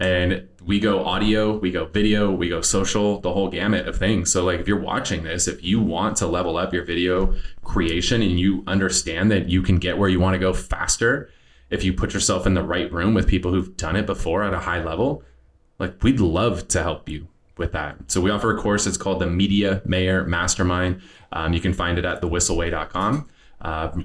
And we go audio, we go video, we go social, the whole gamut of things. So like if you're watching this, if you want to level up your video creation and you understand that you can get where you want to go faster, if you put yourself in the right room with people who've done it before at a high level, like we'd love to help you with that. So we offer a course. It's called the Media Mayor Mastermind. You can find it at thewhisselway.com.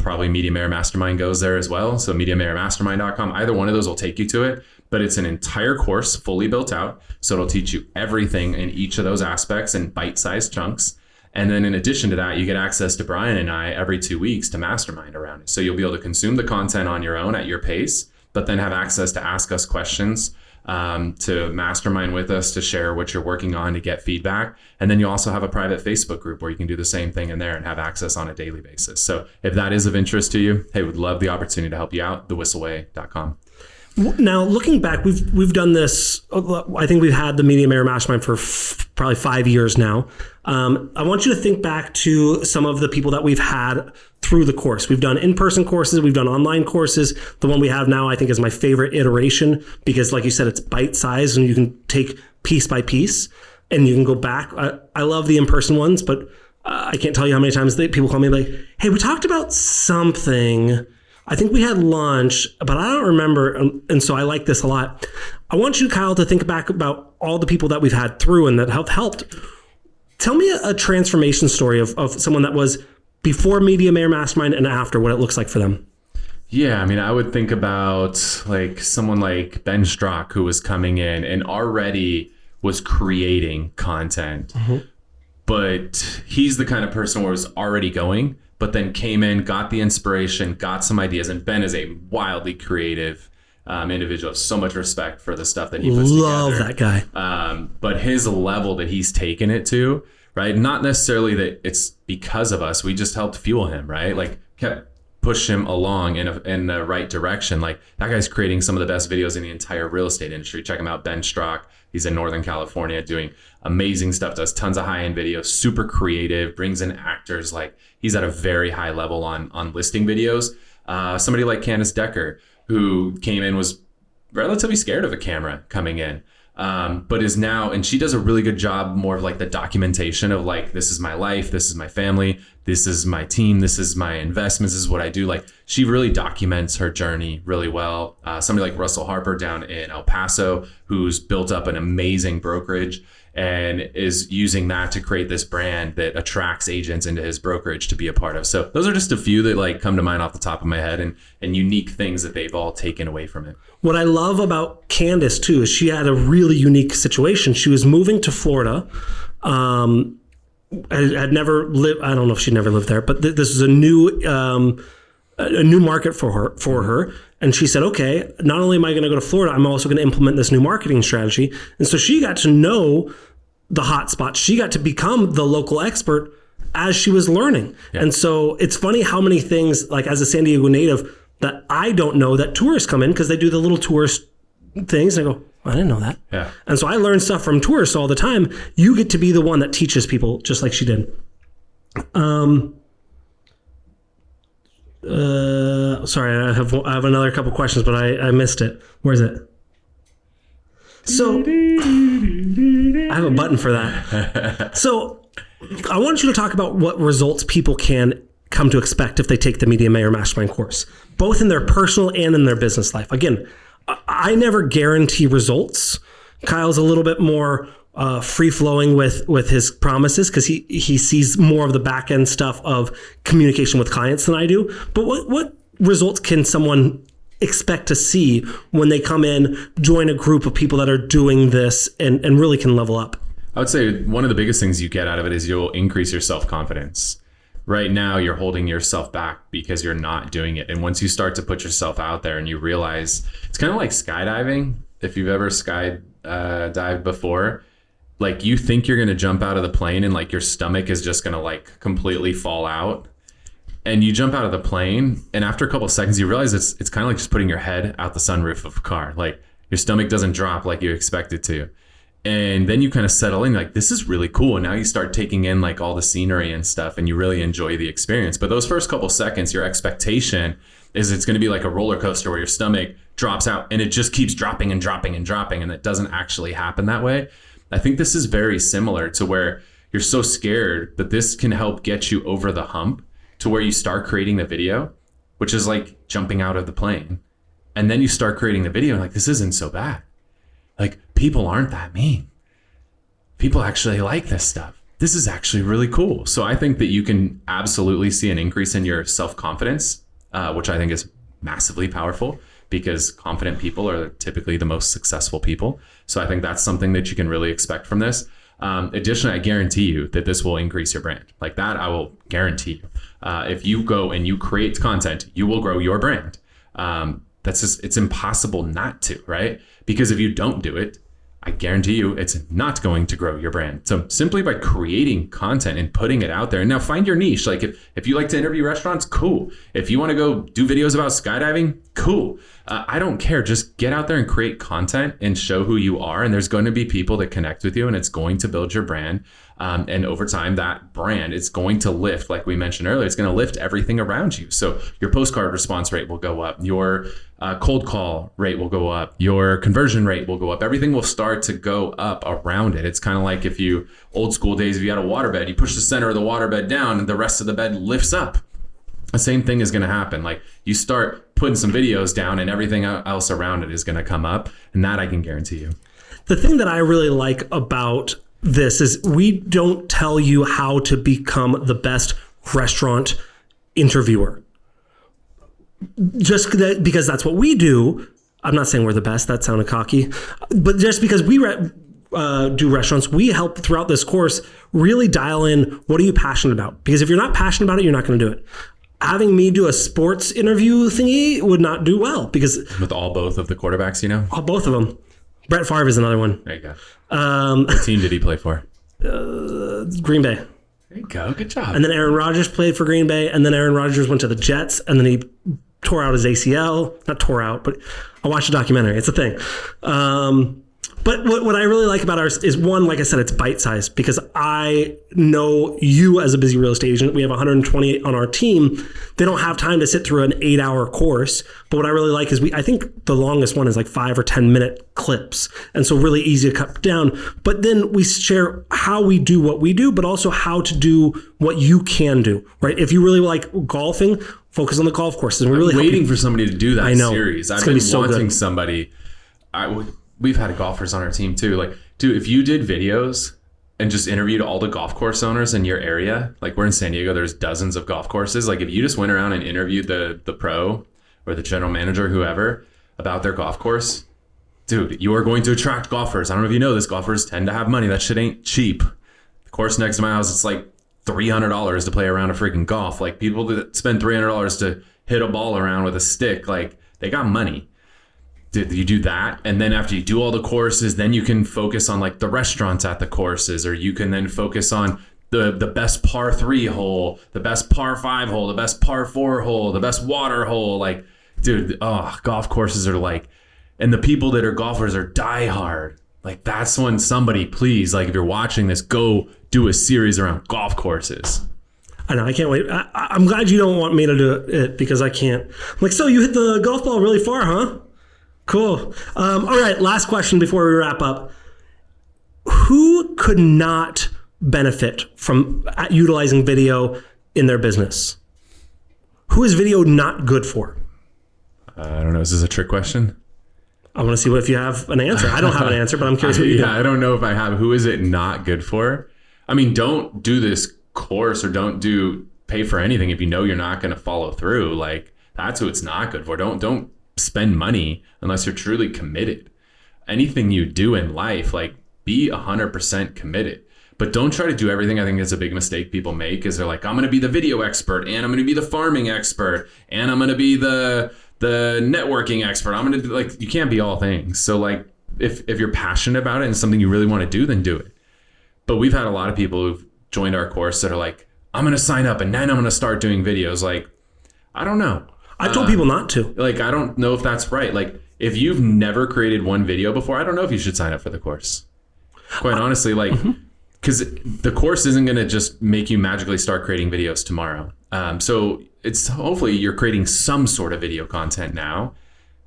Probably Media Mayor Mastermind goes there as well. So MediaMayorMastermind.com. Either one of those will take you to it. But it's an entire course fully built out. So it'll teach you everything in each of those aspects in bite-sized chunks. And then in addition to that, you get access to Bryan and I every 2 weeks to mastermind around it. So you'll be able to consume the content on your own at your pace, but then have access to ask us questions, to mastermind with us, to share what you're working on, to get feedback. And then you also have a private Facebook group where you can do the same thing in there and have access on a daily basis. So if that is of interest to you, hey, we'd love the opportunity to help you out, thewhisselway.com. Now, looking back, we've done this. I think we've had the Media Mayor Mastermind for probably 5 years now. I want you to think back to some of the people that we've had through the course. We've done in-person courses. We've done online courses. The one we have now, I think, is my favorite iteration because, like you said, it's bite-sized and you can take piece by piece and you can go back. I love the in-person ones, but I can't tell you how many times people call me like, hey, we talked about something. I think we had lunch, but I don't remember. And so I like this a lot. I want you, Kyle, to think back about all the people that we've had through and that have helped. Tell me a transformation story of someone that was before Media Mayor Mastermind and after, what it looks like for them. Yeah, I mean, I would think about like someone like Ben Strock, who was coming in and already was creating content. But he's the kind of person where it was already going, but then came in, got the inspiration, got some ideas. And Ben is a wildly creative individual. So much respect for the stuff that he puts together. Love that guy. But his level that he's taken it to, right? Not necessarily that it's because of us. We just helped fuel him, right? Like kept push him along in the right direction. Like that guy's creating some of the best videos in the entire real estate industry. Check him out, Ben Strock. He's in Northern California doing amazing stuff, does tons of high-end videos, super creative, brings in actors. Like he's at a very high level on listing videos. Somebody like Candace Decker, who came in, was relatively scared of a camera coming in, but is now, and she does a really good job more of like the documentation of like, this is my life, this is my family, this is my team, this is my investments, this is what I do. Like she really documents her journey really well. Somebody like Russell Harper down in El Paso, who's built up an amazing brokerage and is using that to create this brand that attracts agents into his brokerage to be a part of. So those are just a few that like come to mind off the top of my head and unique things that they've all taken away from it. What I love about Candace too is she had a really unique situation. She was moving to Florida. Had never lived. I don't know if she'd never lived there, but this is a new market for her. And she said, okay, not only am I going to go to Florida, I'm also going to implement this new marketing strategy. And so she got to know the hot spots. She got to become the local expert as she was learning. Yeah. And so it's funny how many things, like as a San Diego native, that I don't know that tourists come in because they do the little tourist things. And I go, I didn't know that. Yeah. And so I learn stuff from tourists all the time. You get to be the one that teaches people just like she did. Sorry, I have another couple questions, but I missed it. Where is it? So I have a button for that. So I want you to talk about what results people can come to expect if they take the Media Mayor Mastermind course, both in their personal and in their business life. Again, I never guarantee results. Kyle's a little bit more free-flowing with his promises because he sees more of the back-end stuff of communication with clients than I do. But what results can someone expect to see when they come in, join a group of people that are doing this and really can level up? I would say one of the biggest things you get out of it is you'll increase your self-confidence. Right now, you're holding yourself back because you're not doing it. And once you start to put yourself out there and you realize, it's kind of like skydiving. If you've ever skydived before, like you think you're going to jump out of the plane and like your stomach is just going to like completely fall out. And you jump out of the plane and after a couple of seconds, you realize it's kind of like just putting your head out the sunroof of a car. Like your stomach doesn't drop like you expect it to. And then you kind of settle in like, this is really cool. And now you start taking in like all the scenery and stuff and you really enjoy the experience. But those first couple seconds, your expectation is it's going to be like a roller coaster where your stomach drops out and it just keeps dropping and dropping and dropping. And it doesn't actually happen that way. I think this is very similar to where you're so scared, but this can help get you over the hump to where you start creating the video, which is like jumping out of the plane. And then you start creating the video and like, this isn't so bad. Like people aren't that mean. People actually like this stuff. This is actually really cool. So I think that you can absolutely see an increase in your self-confidence, which I think is massively powerful because confident people are typically the most successful people. So I think that's something that you can really expect from this. Additionally, I guarantee you that this will increase your brand. Like that, I will guarantee you. If you go and you create content, you will grow your brand. That's just, it's impossible not to, right? Because if you don't do it, I guarantee you it's not going to grow your brand. So simply by creating content and putting it out there, and now find your niche. Like if you like to interview restaurants, cool. If you want to go do videos about skydiving, cool. I don't care. Just get out there and create content and show who you are. And there's going to be people that connect with you, and it's going to build your brand. And over time, that brand is going to lift, like we mentioned earlier, it's going to lift everything around you. So your postcard response rate will go up. Your cold call rate will go up. Your conversion rate will go up. Everything will start to go up around it. It's kind of like if you, old school days, if you had a waterbed, you push the center of the waterbed down and the rest of the bed lifts up. The same thing is going to happen. Like you start putting some videos down and everything else around it is going to come up. And that I can guarantee you. The thing that I really like about this is we don't tell you how to become the best restaurant interviewer. Just because that's what we do. I'm not saying we're the best. That sounded cocky. But just because we do restaurants, we help throughout this course really dial in what are you passionate about? Because if you're not passionate about it, you're not going to do it. Having me do a sports interview thingy would not do well because with both of the quarterbacks, you know, both of them. Brett Favre is another one. There you go. What team did he play for? Green Bay. There you go. Good job. And then Aaron Rodgers played for Green Bay, and then Aaron Rodgers went to the Jets, and then he tore out his ACL. Not tore out, but I watched a documentary. It's a thing. But what I really like about ours is, one, like I said, it's bite-sized because I know you as a busy real estate agent. We have 128 on our team. They don't have time to sit through an 8-hour course. But what I really like is I think the longest one is like 5 or 10 minute clips. And so really easy to cut down. But then we share how we do what we do, but also how to do what you can do, right? If you really like golfing, focus on the golf courses. And we're really waiting for somebody to do that I know. Series. It's I've been so wanting good. somebody. We've had golfers on our team too. Like, dude, if you did videos and just interviewed all the golf course owners in your area, like we're in San Diego, there's dozens of golf courses. Like if you just went around and interviewed the pro or the general manager, whoever, about their golf course, dude, you are going to attract golfers. I don't know if you know this, golfers tend to have money. That shit ain't cheap. The course next to my house, it's like $300 to play around a freaking golf. Like people that spend $300 to hit a ball around with a stick, like they got money. You do that, and then after you do all the courses, then you can focus on like the restaurants at the courses, or you can then focus on the best par 3 hole, the best par 5 hole, the best par 4 hole, the best water hole. Like, dude, golf courses are like, and the people that are golfers are diehard. Like that's when somebody, please, like if you're watching this, go do a series around golf courses. I know, I can't wait. I'm glad you don't want me to do it because I can't. I'm like, so you hit the golf ball really far, huh? Cool. All right, last question before we wrap up. Who could not benefit from utilizing video in their business? Who is video not good for? I don't know. Is this a trick question? I want to see if you have an answer. I don't have an answer, but I'm curious what you think. I don't know if I have. Who is it not good for? I mean, don't do this course or don't pay for anything if you know you're not going to follow through. Like that's who it's not good for. Don't spend money unless you're truly committed. Anything you do in life, like be 100% committed, but don't try to do everything. I think it's a big mistake people make is they're like, I'm going to be the video expert and I'm going to be the farming expert and I'm going to be the networking expert. I'm going to like, you can't be all things. So like if you're passionate about it and something you really want to do, then do it. But we've had a lot of people who've joined our course that are like, I'm going to sign up and then I'm going to start doing videos. Like, I don't know. I've told people not to. Like, I don't know if that's right. Like, if you've never created one video before, I don't know if you should sign up for the course. Quite honestly, like, because the course isn't going to just make you magically start creating videos tomorrow. So it's hopefully you're creating some sort of video content now,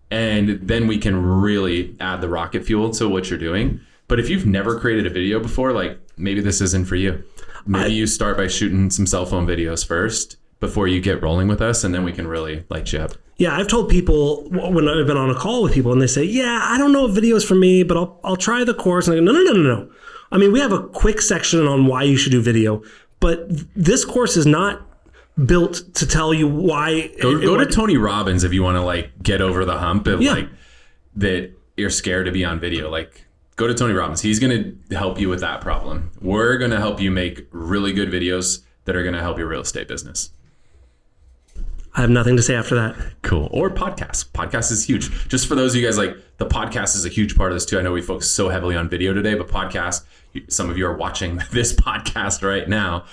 and then we can really add the rocket fuel to what you're doing. But if you've never created a video before, like, maybe this isn't for you. Maybe you start by shooting some cell phone videos first before you get rolling with us, and then we can really light you up. Yeah, I've told people when I've been on a call with people and they say, yeah, I don't know if video is for me, but I'll try the course. And I go, no. I mean, we have a quick section on why you should do video, but this course is not built to tell you why. Go to Tony Robbins if you want to like get over the hump of like that you're scared to be on video. Like go to Tony Robbins. He's going to help you with that problem. We're going to help you make really good videos that are going to help your real estate business. I have nothing to say after that. Cool. Or podcast. Podcast is huge. Just for those of you guys, like, the podcast is a huge part of this too. I know we focus so heavily on video today, but podcast, some of you are watching this podcast right now,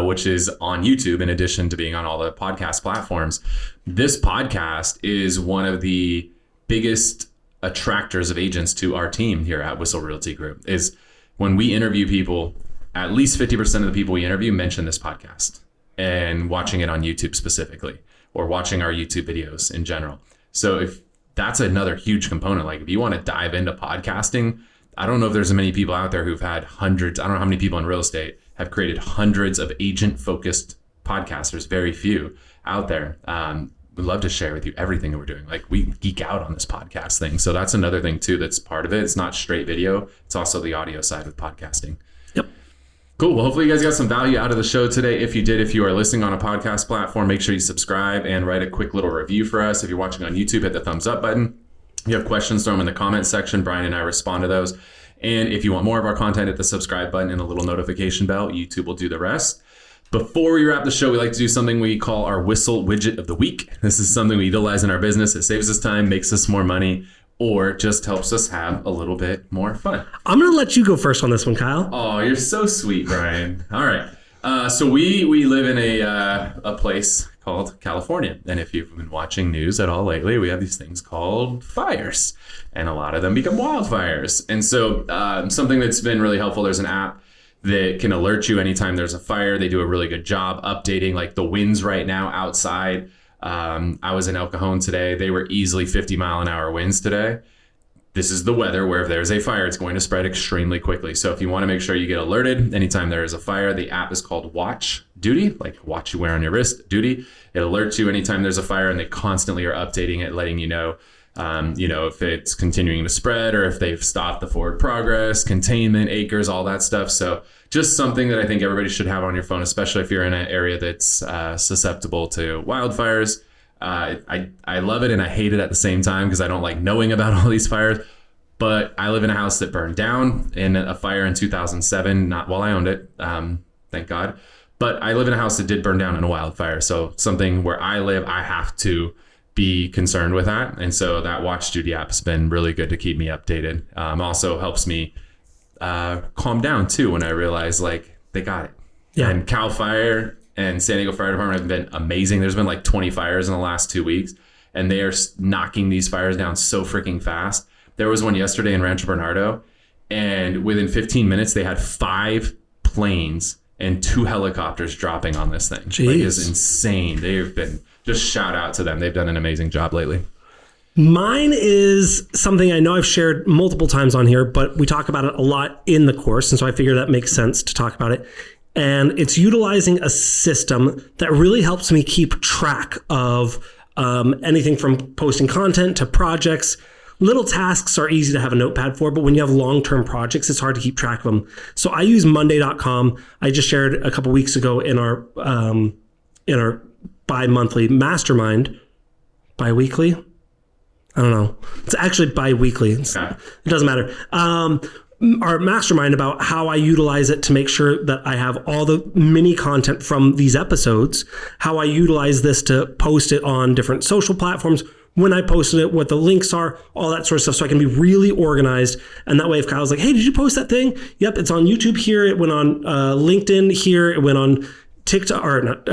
which is on YouTube in addition to being on all the podcast platforms. This podcast is one of the biggest attractors of agents to our team here at Whissel Realty Group. Is when we interview people, at least 50% of the people we interview mention this podcast and watching it on YouTube specifically, or watching our YouTube videos in general. So if that's another huge component, like if you want to dive into podcasting, I don't know if there's many people out there who've had hundreds, I don't know how many people in real estate have created hundreds of agent focused podcasts. There's very few out there. We'd love to share with you everything that we're doing. Like, we geek out on this podcast thing. So that's another thing too, that's part of it. It's not straight video. It's also the audio side with podcasting. Yep. Cool. Well, hopefully you guys got some value out of the show today. If you did, if you are listening on a podcast platform, make sure you subscribe and write a quick little review for us. If you're watching on YouTube, hit the thumbs up button. If you have questions, throw them in the comments section. Brian and I respond to those. And if you want more of our content, hit the subscribe button and a little notification bell. YouTube will do the rest. Before we wrap the show, we like to do something we call our Whissel Widget of the Week. This is something we utilize in our business. It saves us time, makes us more money, or just helps us have a little bit more fun. I'm going to let you go first on this one, Kyle. Oh, you're so sweet, Brian. All right. So we live in a place called California. And if you've been watching news at all lately, we have these things called fires. And a lot of them become wildfires. And so something that's been really helpful, there's an app that can alert you anytime there's a fire. They do a really good job updating, like, the winds right now outside. I was in El Cajon today. They were easily 50-mile-an-hour winds today. This is the weather where if there's a fire, it's going to spread extremely quickly. So if you want to make sure you get alerted anytime there is a fire, the app is called Watch Duty, like watch you wear on your wrist, Duty. It alerts you anytime there's a fire, and they constantly are updating it, letting you know, if it's continuing to spread or if they've stopped the forward progress, containment, acres, all that stuff. So just something that I think everybody should have on your phone, especially if you're in an area that's susceptible to wildfires. I love it and I hate it at the same time because I don't like knowing about all these fires. But I live in a house that burned down in a fire in 2007, not while I owned it, thank God. But I live in a house that did burn down in a wildfire. So something where I live, I have to be concerned with that. And so that Watch Duty app has been really good to keep me updated. Also helps me calm down too when I realize, like, they got it. Yeah. And Cal Fire and San Diego Fire Department have been amazing. There's been like 20 fires in the last 2 weeks, and they are knocking these fires down so freaking fast. There was one yesterday in Rancho Bernardo, and within 15 minutes, they had 5 planes and 2 helicopters dropping on this thing. Jeez. Like, it's insane. They've been, just shout out to them. They've done an amazing job lately. Mine is something I know I've shared multiple times on here, but we talk about it a lot in the course. And so I figure that makes sense to talk about it. And it's utilizing a system that really helps me keep track of anything from posting content to projects. Little tasks are easy to have a notepad for, but when you have long-term projects, it's hard to keep track of them. So I use Monday.com. I just shared a couple weeks ago in our bi-monthly mastermind. Bi-weekly? I don't know. It's actually bi-weekly. It doesn't matter. Our mastermind about how I utilize it to make sure that I have all the mini content from these episodes, how I utilize this to post it on different social platforms, when I posted it, what the links are, all that sort of stuff, so I can be really organized. And that way, if Kyle's like, hey, did you post that thing? Yep, it's on YouTube here. It went on LinkedIn here. It went on TikTok, or not,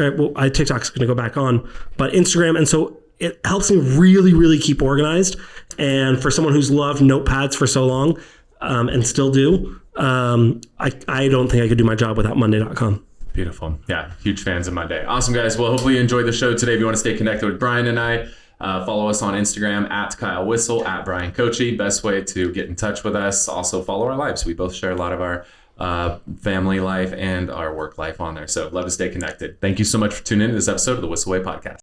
TikTok's going to go back on, but Instagram. And so it helps me really, really keep organized. And for someone who's loved notepads for so long, and still do, I don't think I could do my job without Monday.com. Beautiful. Yeah, huge fans of Monday. Awesome, guys. Well, hopefully you enjoyed the show today. If you want to stay connected with Brian and I, follow us on Instagram at Kyle Whissel, at Bryan Koci. Best way to get in touch with us. Also follow our lives. We both share a lot of our family life and our work life on there. So love to stay connected. Thank you so much for tuning in to this episode of the Whissel Way podcast.